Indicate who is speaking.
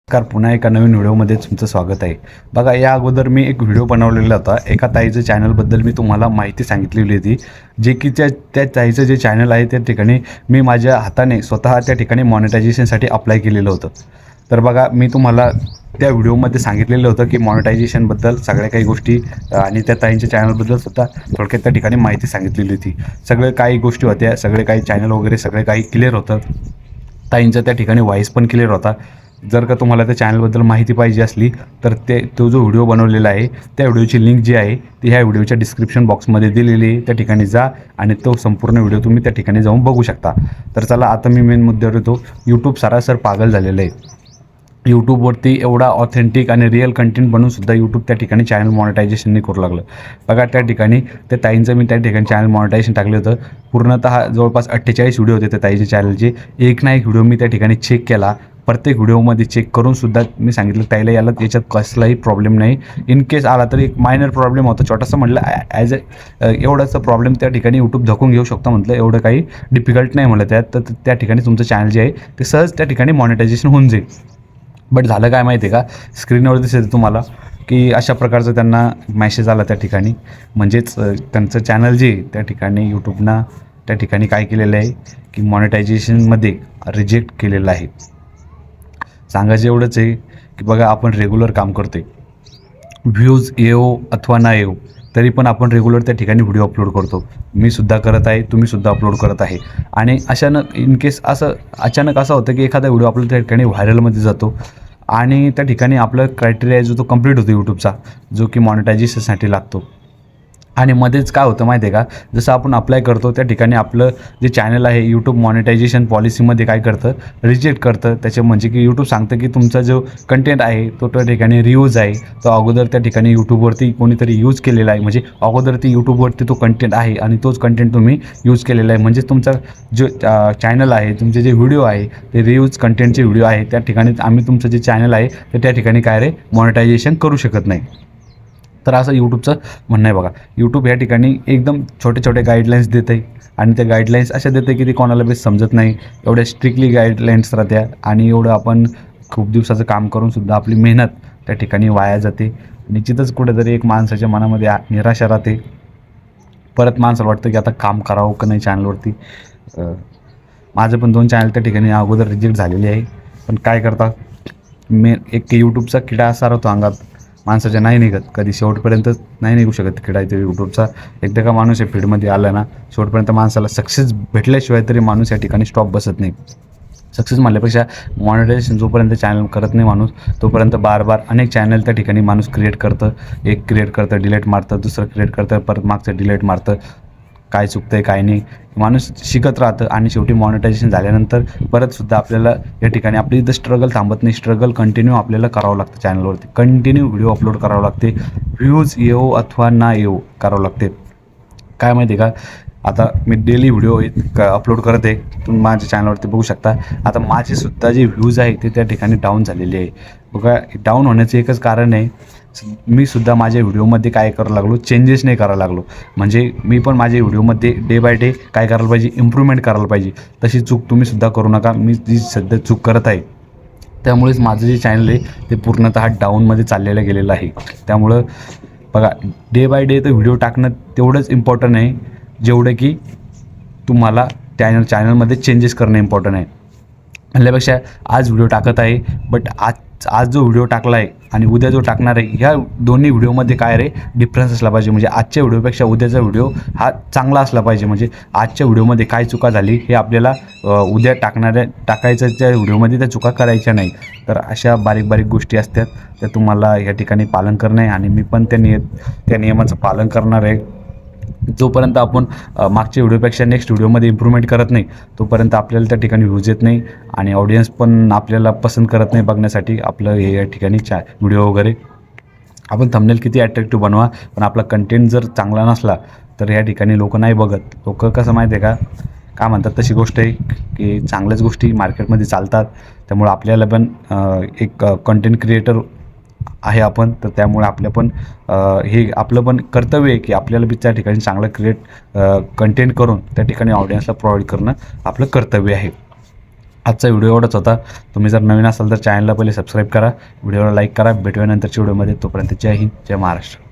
Speaker 1: नमस्कार. पुन्हा एका नवीन व्हिडिओमध्ये तुमचं स्वागत आहे. बघा, या अगोदर मी एक व्हिडिओ बनवलेला होता. एका ताईचं चॅनलबद्दल मी तुम्हाला माहिती सांगितलेली होती, जे की त्या ताईचं जे चॅनल आहे त्या ठिकाणी मी माझ्या हाताने स्वतः त्या ठिकाणी मॉनिटायझेशनसाठी अप्लाय केलेलं होतं. तर बघा, मी तुम्हाला त्या व्हिडिओमध्ये सांगितलेलं होतं की मॉनिटायझेशनबद्दल सगळ्या काही गोष्टी आणि त्या ताईंच्या चॅनलबद्दल सुद्धा थोडक्यात त्या ठिकाणी माहिती सांगितलेली होती. सगळे काही गोष्टी होत्या, सगळे काही चॅनल वगैरे सगळे काही क्लिअर होतं. ताईंचा त्या ठिकाणी व्हॉईस पण क्लिअर होता. जर का तुम्हाला त्या चॅनलबद्दल माहिती पाहिजे असली तर तो जो व्हिडिओ बनवलेला आहे त्या व्हिडिओची लिंक जी आहे ती ह्या व्हिडिओच्या डिस्क्रिप्शन बॉक्समध्ये दिलेली आहे. त्या ठिकाणी जा आणि तो संपूर्ण व्हिडिओ तुम्ही त्या ठिकाणी जाऊन बघू शकता. तर चला, आता मी मेन मुद्द्यावर येतो. यूट्यूब सरासर पागल झालेलं आहे. यूट्यूबवरती एवढा ऑथेंटिक आणि रिअल कंटेंट बनवूनसुद्धा यूट्यूब त्या ठिकाणी चॅनल मॉनिटायझेशन नाही करू लागलं. बघा, त्या ठिकाणी त्या ताईंचं मी त्या ठिकाणी चॅनल मॉनिटायझेशन टाकलं होतं. पूर्णतः जवळपास 48 व्हिडिओ होते त्या ताईच्या चॅनलचे. एक ना एक व्हिडिओ मी त्या ठिकाणी चेक केला. प्रत्येक व्हिडिओमध्ये चेक करूनसुद्धा मी सांगितलं ताईला याच्यात कसलाही प्रॉब्लेम नाही. इन केस आला तरी एक मायनर प्रॉब्लेम होता, छोटासा. म्हटलं एवढाचा प्रॉब्लेम त्या ठिकाणी यूट्यूब धकून घेऊ शकतो. म्हटलं एवढं काही डिफिकल्ट नाही म्हटलं त्यात. तर त्या ठिकाणी तुमचं चॅनल जे आहे ते सहज त्या ठिकाणी मॉनिटायझेशन होऊन जाईल. बट झालं काय माहिती आहे का, स्क्रीनवर दिसेल तुम्हाला की अशा प्रकारचा त्यांना मॅसेज आला त्या ठिकाणी. म्हणजेच त्यांचं चॅनल जे त्या ठिकाणी यूट्यूबनं त्या ठिकाणी काय केलेलं आहे की मॉनिटायझेशनमध्ये रिजेक्ट केलेलं आहे. सांगायचं एवढंच आहे की बघा, आपण रेग्युलर काम करतो आहे. व्ह्यूज येवो अथवा ना येवो तरी पण आपण रेग्युलर त्या ठिकाणी व्हिडिओ अपलोड करतो. मी सुद्धा करत आहे, तुम्हीसुद्धा अपलोड करत आहे. आणि अचानक इन केस अचानक असं होतं की एखादा व्हिडिओ आपल्या त्या ठिकाणी व्हायरलमध्ये जातो आणि त्या ठिकाणी आपलं क्रायटेरिया जो तो कंप्लीट होतो यूट्यूबचा, जो की मॉनिटायझेशनसाठी लागतो. आणि मध्येच काय होतं माहिती आहे का, जसं आपण अप्लाय करतो त्या ठिकाणी आपलं जे चॅनल आहे यूट्यूब मॉनिटायझेशन पॉलिसीमध्ये काय करतं, रिजेक्ट करतं. म्हणजे की यूट्यूब सांगतं की तुमचा जो कंटेंट आहे तो त्या ठिकाणी रियूज आहे, तो अगोदर त्या ठिकाणी यूट्यूबवरती कोणीतरी यूज केलेला आहे. म्हणजे अगोदर ती यूट्यूबवरती तो कंटेंट आहे आणि तोच कंटेंट तुम्ही यूज केलेला आहे. म्हणजे तुमचा जो चॅनल आहे, तुमचे जे व्हिडिओ आहे ते रियूज कंटेंटचे व्हिडिओ आहे. त्या ठिकाणी आम्ही तुमचं जे चॅनल आहे ते त्या ठिकाणी काय रे मॉनिटायझेशन करू शकत नाही. तर असं यूट्यूबचं म्हणणं आहे. बघा, यूट्यूब या ठिकाणी एकदम छोटे छोटे गाईडलाईन्स देत आहे आणि त्या गाईडलाईन्स अशा देत आहे की ते कोणाला बी समजत नाही. एवढ्या स्ट्रिक्टली गाईडलाईन्स राहत्या आणि एवढं आपण खूप दिवसाचं काम करूनसुद्धा आपली मेहनत त्या ठिकाणी वाया जाते. निश्चितच कुठेतरी एक माणसाच्या मनामध्ये निराशा राहते. परत माणसाला वाटतं की आता काम करावं का नाही चॅनलवरती. माझं पण 2 चॅनल त्या ठिकाणी अगोदर रिजेक्ट झालेले आहे. पण काय करता, एक यूट्यूबचा किडा असा राहतो अंगात माणसाच्या, नाही निघत कधी. शेवटपर्यंत नाही निघू शकत किडा आहे तो यूट्यूबचा. एकदा का माणूस या फील्डमध्ये आला ना, शेवटपर्यंत माणसाला सक्सेस भेटल्याशिवाय तरी माणूस या ठिकाणी स्टॉप बसत नाही. सक्सेस म्हणल्यापेक्षा मॉनिटायझेशन जोपर्यंत चॅनल करत नाही माणूस, तोपर्यंत बार अनेक चॅनल त्या ठिकाणी माणूस क्रिएट करतं. एक क्रिएट करतं, डिलीट मारतं, दुसरं क्रिएट करतं, परत मागचं डिलीट मारतं. काय चुकतं आहे काय नाही माणूस शिकत राहतं आणि शेवटी मॉनिटायझेशन झाल्यानंतर परतसुद्धा आपल्याला या ठिकाणी आपली इथं स्ट्रगल थांबत नाही. स्ट्रगल कंटिन्यू आपल्याला करावं लागतं. चॅनलवरती कंटिन्यू व्हिडिओ अपलोड करावं लागते. व्ह्यूज येवो अथवा ना येवो करावं लागते. काय माहिती आहे का, आता मी डेली व्हिडिओ अपलोड करत आहे. तुम्ही माझ्या चॅनलवरती बघू शकता. आता माझेसुद्धा जे व्ह्यूज आहे ते त्या ठिकाणी डाऊन झालेले आहे. बघा, डाऊन होण्याचं एकच कारण आहे, मी सुद्धा माझ्या व्हिडिओमध्ये काय करायला लागलो, चेंजेस नाही करायला लागलो. म्हणजे मी पण माझ्या व्हिडिओमध्ये डे बाय डे काय करायला पाहिजे, इम्प्रूव्हमेंट करायला पाहिजे. तशी चूक तुम्हीसुद्धा करू नका. मी जी सध्या चूक करत आहे त्यामुळेच माझं जे चॅनल आहे ते पूर्णतः डाऊनमध्ये चाललेलं गेलेलं आहे. त्यामुळं बघा, डे बाय डे तर व्हिडिओ टाकणं तेवढंच इम्पॉर्टंट आहे जेवढं की तुम्हाला चॅनलमध्ये चेंजेस करणं इम्पॉर्टंट आहे. म्हणल्यापेक्षा आज व्हिडिओ टाकत आहे, बट आज जो व्हिडिओ टाकला आहे आणि उद्या जो टाकणार आहे, ह्या दोन्ही व्हिडिओमध्ये काय रे डिफरन्स असला पाहिजे. म्हणजे आजच्या व्हिडिओपेक्षा उद्याचा व्हिडिओ हा चांगला असला पाहिजे. म्हणजे आजच्या व्हिडिओमध्ये काय चुका झाली हे आपल्याला उद्या टाकायच्या व्हिडिओमध्ये त्या चुका करायच्या नाही. तर अशा बारीक बारीक गोष्टी असतात, त्या तुम्हाला या ठिकाणी पालन करणं आहे. आणि मी पण त्या नियमाचं पालन करणार आहे. जोपर्यंत आपण मागच्या व्हिडिओपेक्षा नेक्स्ट व्हिडिओमध्ये इम्प्रूव्हमेंट करत नाही तोपर्यंत आपल्याला त्या ठिकाणी व्ह्यूज येत नाही आणि ऑडियन्स पण आपल्याला पसंत करत नाही बघण्यासाठी आपलं हे या ठिकाणी व्हिडिओ वगैरे. आपण थंबनेल किती अट्रॅक्टिव्ह बनवा, पण आपला कंटेंट जर चांगला नसला तर या ठिकाणी लोक नाही बघत. लोक कसं माहिती आहे का, काय म्हणतात तशी गोष्ट आहे की चांगल्याच गोष्टी मार्केटमध्ये चालतात. त्यामुळे आपल्याला पण एक कंटेंट क्रिएटर आहे आपण, तर त्यामुळे आपल्या पण हे आपलं पण कर्तव्य आहे की आपल्याला बी त्या ठिकाणी चांगलं कंटेंट करून त्या ठिकाणी ऑडियन्सला प्रोव्हाइड करणं आपलं कर्तव्य आहे. आजचा व्हिडिओ एवढाच होता. तुम्ही जर नवीन असाल तर चॅनलला पहिले सबस्क्राईब करा, व्हिडिओला लाईक करा. भेटूया नंतरच्या व्हिडिओमध्ये. तोपर्यंत जय हिंद, जय महाराष्ट्र.